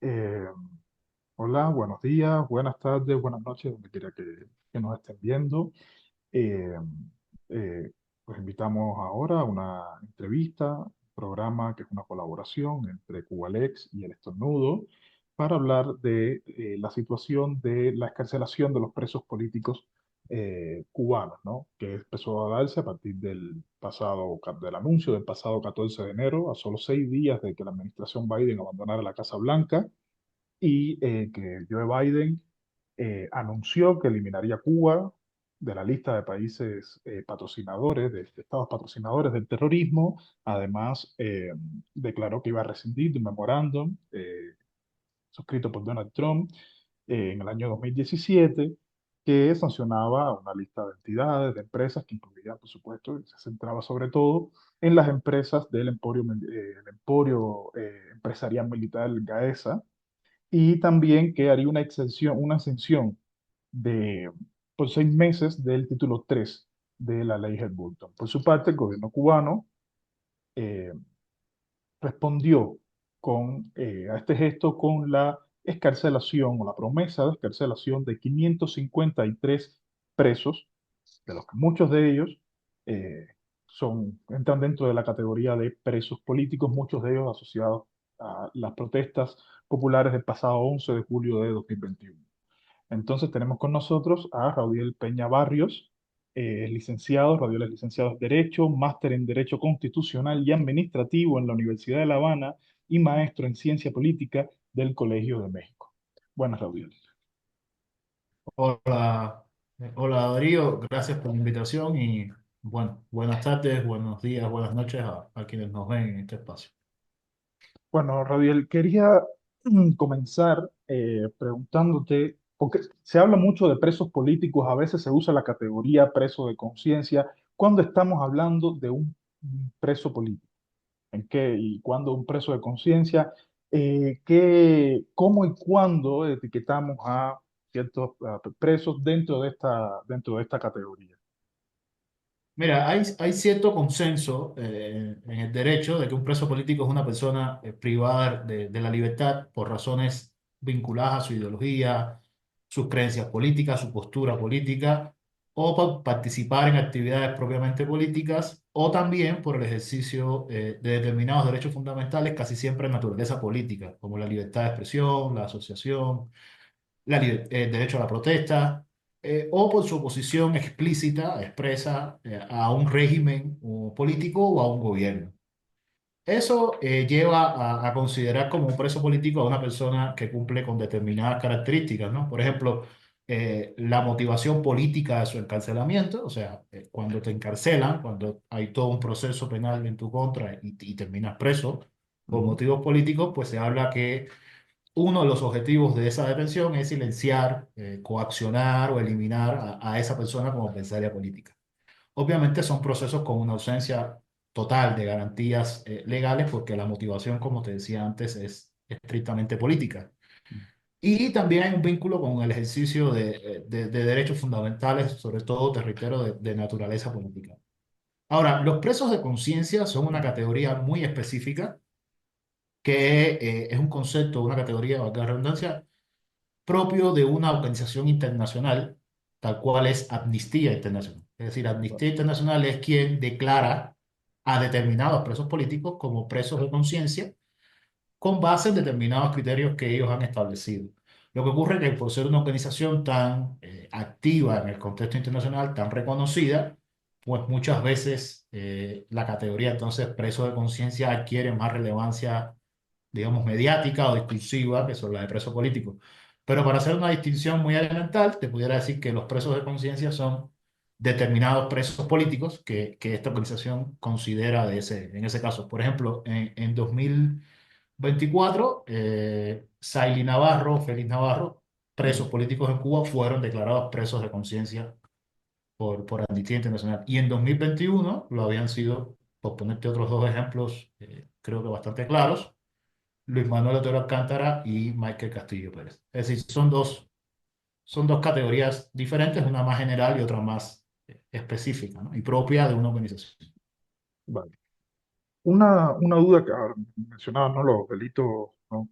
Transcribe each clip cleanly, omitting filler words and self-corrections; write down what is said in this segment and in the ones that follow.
Eh, Hola, buenos días, buenas tardes, buenas noches, donde quiera que nos estén viendo. Eh, pues invitamos ahora a una entrevista, un programa que es una colaboración entre Cubalex y El Estornudo para hablar de la situación de la excarcelación de los presos políticos cubanos, ¿no? Que empezó a darse a partir del anuncio del pasado 14 de enero, a solo 6 días de que la administración Biden abandonara la Casa Blanca y que Joe Biden anunció que eliminaría Cuba de la lista de países patrocinadores, de estados patrocinadores del terrorismo. Además, declaró que iba a rescindir de un memorándum suscrito por Donald Trump en el año 2017, que sancionaba una lista de entidades, de empresas, que incluía, por supuesto, y se centraba sobre todo en las empresas del emporio empresarial militar GAESA, y también que haría una exención de, por 6 meses del título 3 de la ley Helms-Burton. Por su parte, el gobierno cubano eh, respondió a este gesto con la escarcelación o la promesa de escarcelación de 553 presos, de los que muchos de ellos eh, entran dentro de la categoría de presos políticos, muchos de ellos asociados a las protestas populares del pasado 11 de julio de 2021. Entonces tenemos con nosotros a Raudiel Peña Barrios, es licenciado, Raudiel es licenciado en Derecho, máster en Derecho Constitucional y Administrativo en la Universidad de La Habana y maestro en Ciencia Política del Colegio de México. Buenas, Raudiel. Hola, hola Darío, gracias por la invitación y bueno, buenas tardes, buenos días, buenas noches a quienes nos ven en este espacio. Bueno, Raudiel, quería comenzar preguntándote, porque se habla mucho de presos políticos, a veces se usa la categoría preso de conciencia, cuando estamos hablando de un preso político. ¿En qué y cuándo un preso de conciencia? ¿Cómo y cuándo etiquetamos a ciertos presos dentro de esta categoría? Mira, hay cierto consenso en el derecho de que un preso político es una persona privada de la libertad por razones vinculadas a su ideología, sus creencias políticas, su postura política, o por participar en actividades propiamente políticas, o también por el ejercicio de determinados derechos fundamentales, casi siempre de naturaleza política, como la libertad de expresión, la asociación, el derecho a la protesta, o por su oposición explícita, expresa, a un régimen o político o a un gobierno. Eso lleva a considerar como un preso político a una persona que cumple con determinadas características, ¿no? Por ejemplo, la motivación política de su encarcelamiento, o sea, cuando te encarcelan, cuando hay todo un proceso penal en tu contra y terminas preso por Ujú, motivos políticos, pues se habla que uno de los objetivos de esa detención es silenciar, coaccionar o eliminar a esa persona como adversaria política. Obviamente son procesos con una ausencia total de garantías legales porque la motivación, como te decía antes, es estrictamente política. Y también hay un vínculo con el ejercicio de derechos fundamentales, sobre todo, te reitero, de naturaleza política. Ahora, los presos de conciencia son una categoría muy específica que es un concepto, una categoría, valga la redundancia, propio de una organización internacional, tal cual es Amnistía Internacional. Es decir, Amnistía Internacional es quien declara a determinados presos políticos como presos de conciencia con base en determinados criterios que ellos han establecido. Lo que ocurre es que por ser una organización tan activa en el contexto internacional, tan reconocida, pues muchas veces la categoría entonces preso de conciencia adquiere más relevancia, digamos, mediática o discursiva que son las de preso político. Pero para hacer una distinción muy elemental, te pudiera decir que los presos de conciencia son determinados presos políticos que esta organización considera en ese caso. Por ejemplo, en 2024, Saily Navarro, Félix Navarro, ujú. presos políticos en Cuba, fueron declarados presos de conciencia por Amnistía Internacional. Y en 2021 lo habían sido, por ponerte otros dos ejemplos, creo que bastante claros, Luis Manuel Otero Alcántara y Michael Castillo Pérez. Es decir, son dos categorías diferentes, una más general y otra más específica, ¿no? Y propia de una organización. Vale. Una duda que ahora mencionaba, ¿no? Los delitos, ¿no?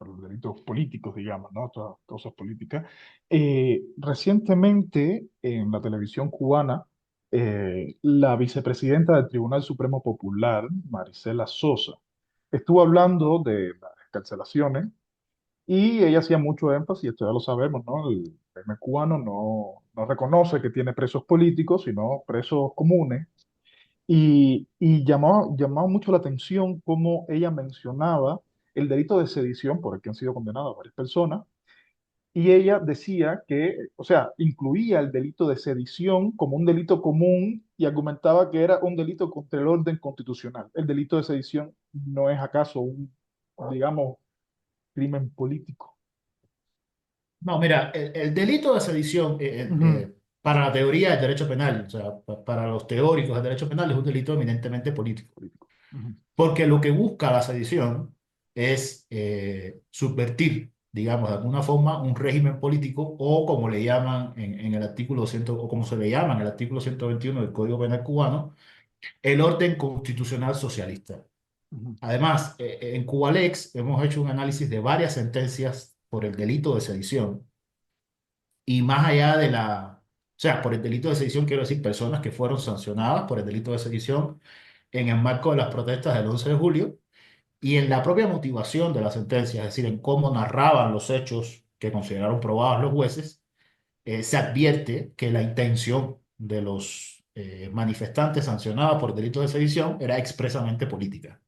por los delitos políticos, digamos, ¿no? Todas causas políticas. Recientemente, en la televisión cubana, la vicepresidenta del Tribunal Supremo Popular, Marisela Sosa, estuvo hablando de las escarcelaciones y ella hacía mucho énfasis, esto ya lo sabemos, ¿no? El régimen cubano no reconoce que tiene presos políticos, sino presos comunes. Y llamó mucho la atención cómo ella mencionaba el delito de sedición por el que han sido condenadas varias personas. Y ella decía que, o sea, incluía el delito de sedición como un delito común y argumentaba que era un delito contra el orden constitucional. El delito de sedición no es acaso un, digamos, crimen político. No, mira, el delito de sedición, Ujú. para la teoría del derecho penal, o sea, para los teóricos del derecho penal, es un delito eminentemente político. Político. Ujú. Porque lo que busca la sedición es subvertir, digamos, de alguna forma, un régimen político o como le llaman en el artículo 100, o como se le llama en el artículo 121 del Código Penal cubano, el orden constitucional socialista. Ujú. Además, en Cubalex hemos hecho un análisis de varias sentencias por el delito de sedición y más allá de o sea, por el delito de sedición quiero decir personas que fueron sancionadas por el delito de sedición en el marco de las protestas del 11 de julio y en la propia motivación de la sentencia, es decir, en cómo narraban los hechos que consideraron probados los jueces, se advierte que la intención de los manifestantes sancionados por delito de sedición era expresamente política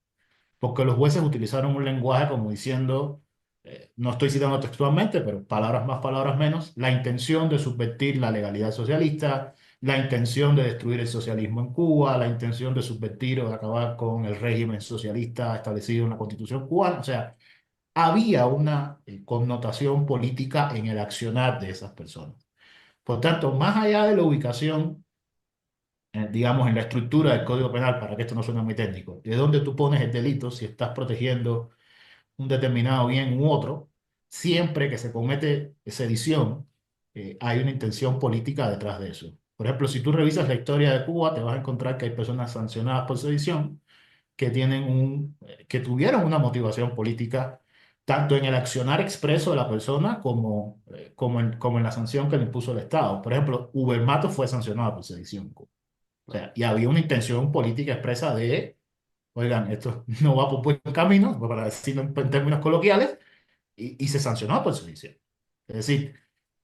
porque los jueces utilizaron un lenguaje como diciendo, no estoy citando textualmente, pero palabras más, palabras menos, la intención de subvertir la legalidad socialista, la intención de destruir el socialismo en Cuba, la intención de subvertir o de acabar con el régimen socialista establecido en la Constitución cubana. O sea, había una connotación política en el accionar de esas personas. Por tanto, más allá de la ubicación, digamos, en la estructura del Código Penal, para que esto no suene muy técnico, de dónde tú pones el delito, si estás protegiendo un determinado bien u otro, siempre que se comete sedición, hay una intención política detrás de eso. Por ejemplo, si tú revisas la historia de Cuba, te vas a encontrar que hay personas sancionadas por sedición que tuvieron una motivación política tanto en el accionar expreso de la persona como en la sanción que le impuso el Estado. Por ejemplo, Uber Matos fue sancionado por sedición. O Claro. sea, y había una intención política expresa de, oigan, esto no va por buen camino, para decirlo en términos coloquiales, y se sancionó por sedición. Es decir,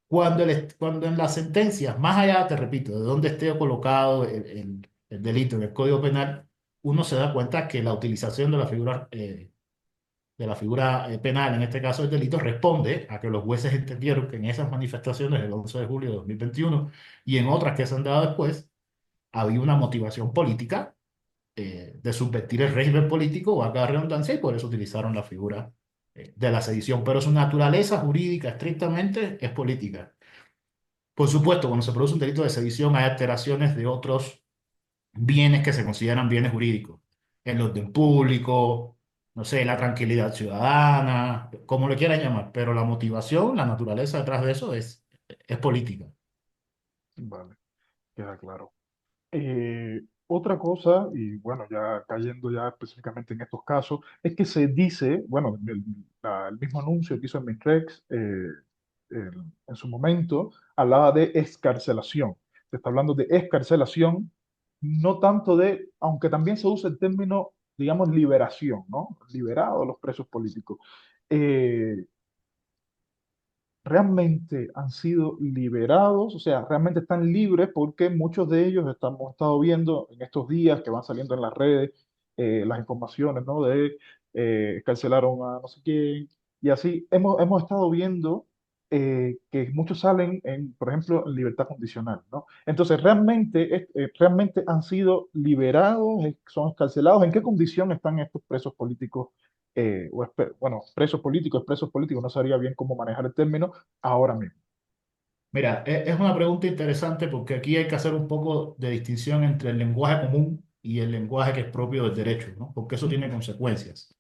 cuando en las sentencias, más allá, te repito, de dónde esté colocado el delito en el Código Penal, uno se da cuenta que la utilización de la figura penal, en este caso el delito, responde a que los jueces entendieron que en esas manifestaciones del 11 de julio de 2021 y en otras que se han dado después, había una motivación política de subvertir el régimen político, o acá redundancia, y por eso utilizaron la figura de la sedición. Pero su naturaleza jurídica estrictamente es política. Por supuesto, cuando se produce un delito de sedición hay alteraciones de otros bienes que se consideran bienes jurídicos. El orden público, no sé, la tranquilidad ciudadana, como le quieran llamar, pero la motivación, la naturaleza detrás de eso es política. Vale, queda claro. Otra cosa, y bueno, ya cayendo ya específicamente en estos casos, es que se dice, bueno, el mismo anuncio que hizo el Mintrex en su momento, hablaba de excarcelación. Se está hablando de excarcelación, no tanto de, aunque también se usa el término, digamos, liberación, ¿no? Liberado a los presos políticos. Eh, realmente han sido liberados, o sea, realmente están libres porque muchos de ellos hemos estado viendo en estos días que van saliendo en las redes las informaciones, ¿no? De cancelaron a no sé quién y así hemos estado viendo que muchos salen en, por ejemplo, en libertad condicional, ¿no? Entonces, realmente han sido liberados, son escarcelados. ¿En qué condición están estos presos políticos? Bueno, presos políticos, no sabría bien cómo manejar el término ahora mismo. Mira, es una pregunta interesante porque aquí hay que hacer un poco de distinción entre el lenguaje común y el lenguaje que es propio del derecho, ¿no? Porque eso tiene Ujú. consecuencias.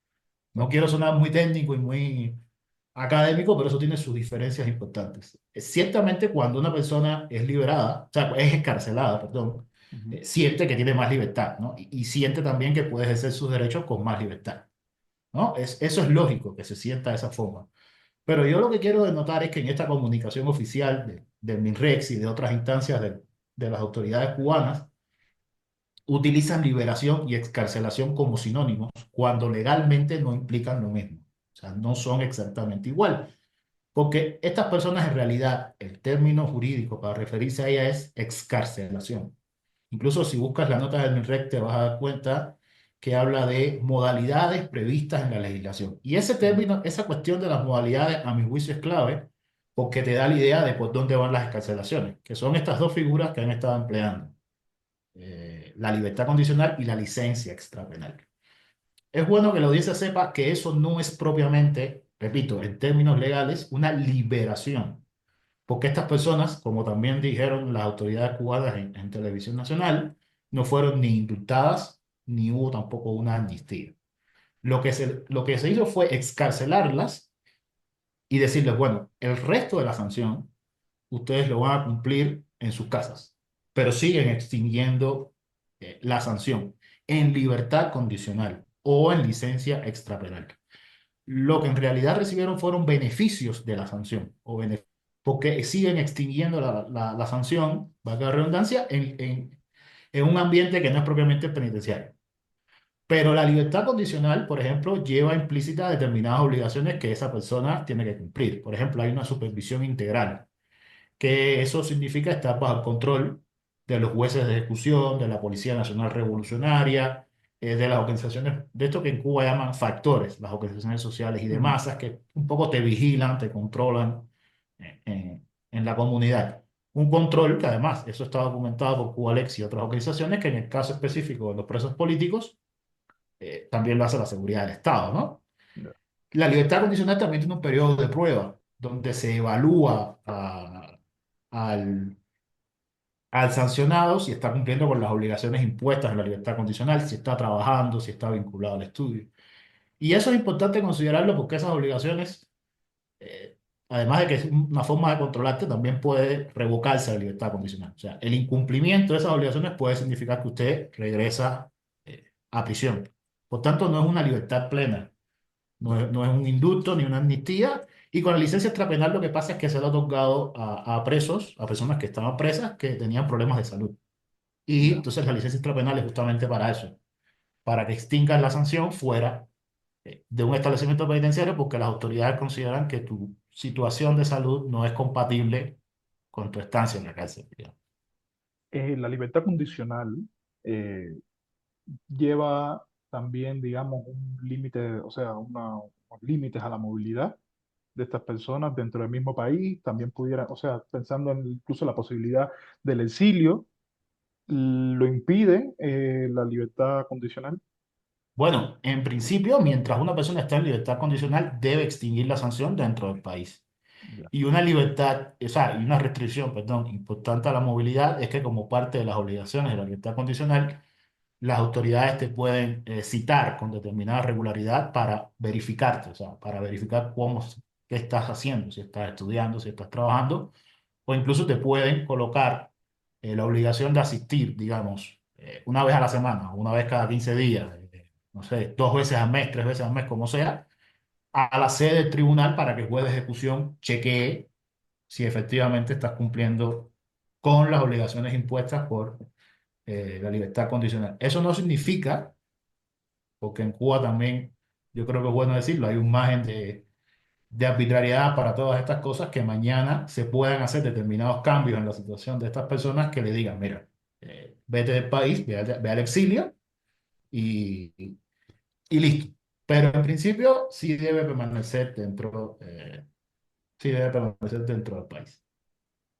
No Claro. quiero sonar muy técnico y muy académico, pero eso tiene sus diferencias importantes. Ciertamente, cuando una persona es liberada, o sea, es escarcelada, perdón, Ujú. siente que tiene más libertad, ¿no? Y siente también que puede ejercer sus derechos con más libertad. ¿no? Eso es lógico que se sienta de esa forma. Pero yo lo que quiero denotar es que en esta comunicación oficial del MINREX y de otras instancias de las autoridades cubanas, utilizan liberación y excarcelación como sinónimos cuando legalmente no implican lo mismo. O sea, no son exactamente igual. Porque estas personas en realidad, el término jurídico para referirse a ella es excarcelación. Incluso si buscas la nota del MINREC te vas a dar cuenta que habla de modalidades previstas en la legislación. Y ese Mm, término, esa cuestión de las modalidades, a mi juicio es clave porque te da la idea de por dónde van las excarcelaciones, que son estas dos figuras que han estado empleando, la libertad condicional y la licencia extrapenal. Es bueno que la audiencia sepa que eso no es propiamente, repito, en términos legales, una liberación, porque estas personas, como también dijeron las autoridades cubanas en televisión nacional, no fueron ni indultadas ni hubo tampoco una amnistía. Lo que se hizo fue excarcelarlas y decirles, bueno, el resto de la sanción ustedes lo van a cumplir en sus casas, pero siguen extinguiendo la sanción en libertad condicional o en licencia extrapenal. Lo que en realidad recibieron fueron beneficios de la sanción, porque siguen extinguiendo la sanción, valga la redundancia, en un ambiente que no es propiamente penitenciario. Pero la libertad condicional, por ejemplo, lleva implícita determinadas obligaciones que esa persona tiene que cumplir. Por ejemplo, hay una supervisión integral, que eso significa estar bajo el control de los jueces de ejecución, de la Policía Nacional Revolucionaria, de las organizaciones, de esto que en Cuba llaman factores, las organizaciones sociales y de mm, masas, que un poco te vigilan, te controlan en la comunidad. Un control que además, eso está documentado por Cubalex y otras organizaciones, que en el caso específico de los presos políticos, también lo hace la seguridad del Estado, ¿no? ya. La libertad condicional también tiene un periodo de prueba, donde se evalúa al, al sancionado si está cumpliendo con las obligaciones impuestas en la libertad condicional, si está trabajando, si está vinculado al estudio. Y eso es importante considerarlo porque esas obligaciones, eh, además de que es una forma de controlarte, también puede revocarse la libertad condicional. O sea, el incumplimiento de esas obligaciones puede significar que usted regresa a prisión. Por tanto, no es una libertad plena, no es un indulto ni una amnistía. Y con la licencia extrapenal lo que pasa es que se le ha otorgado a presos, a personas que estaban presas, que tenían problemas de salud. Y Ya. entonces la licencia extrapenal es justamente para eso, para que extingan la sanción fuera de un establecimiento penitenciario porque las autoridades consideran que tu situación de salud no es compatible con tu estancia en la cárcel, digamos. La libertad condicional eh, lleva también, digamos, un límite, o sea, unos límites a la movilidad de estas personas dentro del mismo país. También pudiera, o sea, pensando en incluso la posibilidad del exilio, lo impide la libertad condicional. Bueno, en principio, mientras una persona está en libertad condicional, debe extinguir la sanción dentro del país. Ya. Y una libertad, o sea, y una restricción, perdón, importante a la movilidad es que como parte de las obligaciones de la libertad condicional, las autoridades te pueden citar con determinada regularidad para verificarte, o sea, para verificar qué estás haciendo, si estás estudiando, si estás trabajando, o incluso te pueden colocar la obligación de asistir, digamos, una vez a la semana, una vez cada 15 días, no sé, 2 veces al mes, 3 veces al mes, como sea, a la sede del tribunal para que el juez de ejecución chequee si efectivamente estás cumpliendo con las obligaciones impuestas por la libertad condicional. Eso no significa, porque en Cuba también, yo creo que es bueno decirlo, hay un margen de arbitrariedad para todas estas cosas, que mañana se puedan hacer determinados cambios en la situación de estas personas que le digan, mira, vete del país, ve al exilio y listo. Pero en principio sí debe permanecer dentro del país.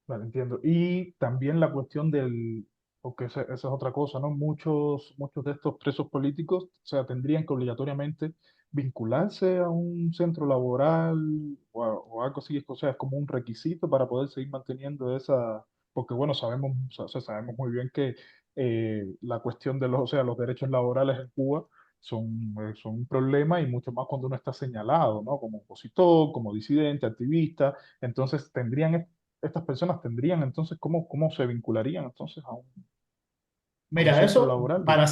Vale, entiendo. Y también la cuestión del, porque esa es otra cosa, ¿no? Muchos de estos presos políticos, o sea, tendrían que obligatoriamente vincularse a un centro laboral o algo así, o sea, es como un requisito para poder seguir manteniendo esa, porque bueno, sabemos muy bien que la cuestión de los, o sea, los derechos laborales en Cuba son un problema y mucho más cuando uno está señalado, ¿no? Como opositor, como disidente, activista, entonces estas personas tendrían entonces, ¿cómo se vincularían entonces a un... a un Mira, centro eso, laboral y para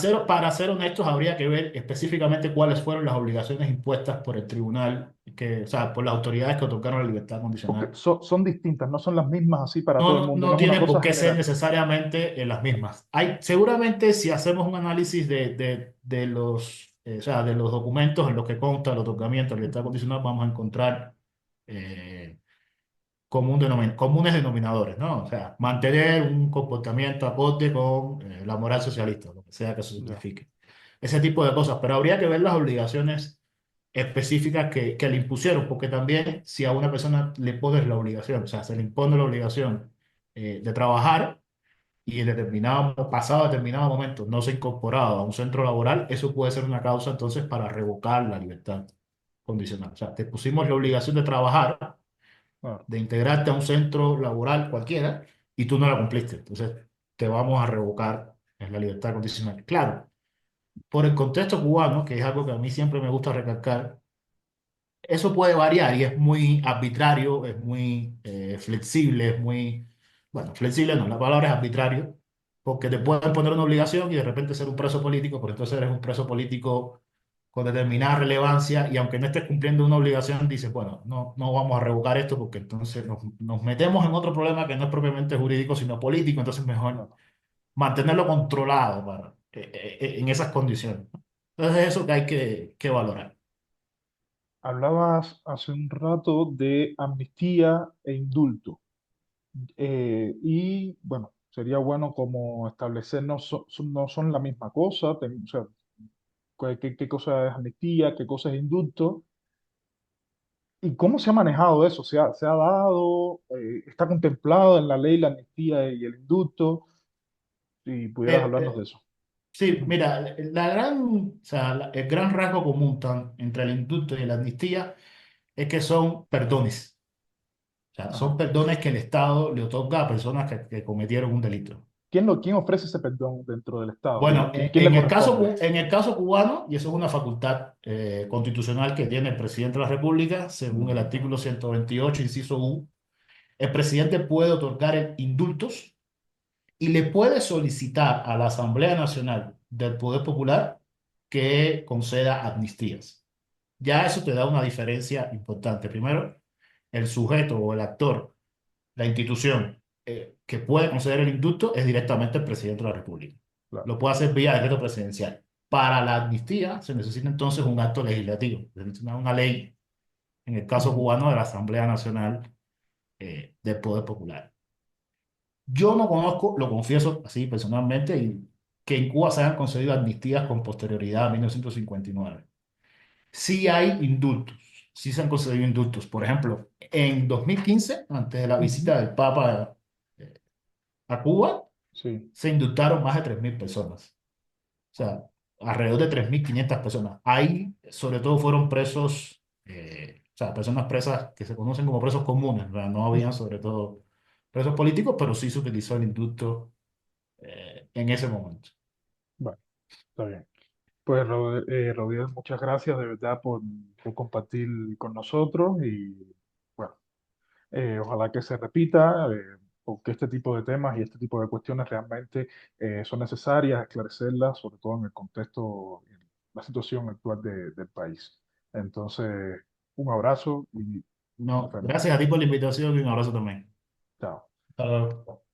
ser honestos, habría que ver específicamente cuáles fueron las obligaciones impuestas por el tribunal, o sea, por las autoridades que otorgaron la libertad porque condicional. son distintas, no son las mismas así para todo el mundo, No no es una tiene por cosa qué ser general. necesariamente las mismas. Seguramente si hacemos un análisis de los, o sea, de los documentos en los que consta el otorgamiento de la libertad condicional, vamos a encontrar eh, comunes denominadores, ¿no? O sea, mantener un comportamiento acorde con la moral socialista, lo que sea que eso Ya, signifique. Ese tipo de cosas, pero habría que ver las obligaciones específicas que le impusieron, porque también si a una persona le pones la obligación, o sea, se le impone la obligación de trabajar y en pasado determinado momento no se ha incorporado a un centro laboral, eso puede ser una causa entonces para revocar la libertad condicional. O sea, te pusimos la obligación de trabajar, claro, de integrarte a un centro laboral cualquiera y tú no la cumpliste. Entonces, te vamos a revocar la libertad condicional. Claro, por el contexto cubano, que es algo que a mí siempre me gusta recalcar, eso puede variar y es muy arbitrario, es muy flexible, es muy, bueno, flexible no, la palabra es arbitrario, porque te pueden poner una obligación y de repente ser un preso político, pero entonces eres un preso político con determinada relevancia y aunque no estés cumpliendo una obligación, dices, bueno, no vamos a revocar esto porque entonces nos metemos en otro problema que no es propiamente jurídico, sino político, entonces mejor claro. mantenerlo controlado en esas condiciones. Entonces eso que hay que valorar. Hablabas hace un rato de amnistía e indulto. Y bueno, sería bueno como establecer, no son la misma cosa, o sea, qué cosa es amnistía, qué cosa es indulto, y cómo se ha manejado eso, se ha dado, está contemplado en la ley la amnistía y el indulto, si pudieras Eh, hablarnos de eh, eso. Sí, mira, o sea, el gran rasgo común entre el indulto y la amnistía es que son perdones. O sea, son Ajá. perdones que el Estado le otorga a personas que cometieron un delito. Quién ofrece ese perdón dentro del Estado? Bueno, ¿Quién le corresponde? en el caso cubano, y eso es una facultad constitucional que tiene el presidente de la República, según el artículo 128, inciso U, el presidente puede otorgar indultos y le puede solicitar a la Asamblea Nacional del Poder Popular que conceda amnistías. Ya eso te da una diferencia importante. Primero, el sujeto o el actor, la institución que puede conceder el indulto es directamente el presidente de la República. Claro. Lo puede hacer vía decreto presidencial. Para la amnistía se necesita entonces un acto legislativo, se necesita una ley, en el caso Ujú. cubano de la Asamblea Nacional del Poder Popular. Yo no conozco, lo confieso así personalmente, que en Cuba se hayan concedido amnistías con posterioridad a 1959. Sí hay indultos, sí se han concedido indultos. Por ejemplo, en 2015, antes de la Ujú. visita del Papa eh, a Cuba, Sí. se indultaron más de 3.000 personas. O sea, alrededor de 3.500 personas. Ahí, sobre todo, fueron presos, o sea, personas presas que se conocen como presos comunes, ¿verdad? No habían, Ujú. sobre todo, presos políticos, pero sí se utilizó el indulto en ese momento. Bueno, está bien. Pues, Rodiel, muchas gracias de verdad por compartir con nosotros y bueno, ojalá que se repita, porque este tipo de temas y este tipo de cuestiones realmente son necesarias esclarecerlas, sobre todo en el contexto, en la situación actual del país. Entonces, un abrazo y nos No, vemos. gracias a ti por la invitación y un abrazo también. Chao. Hasta luego.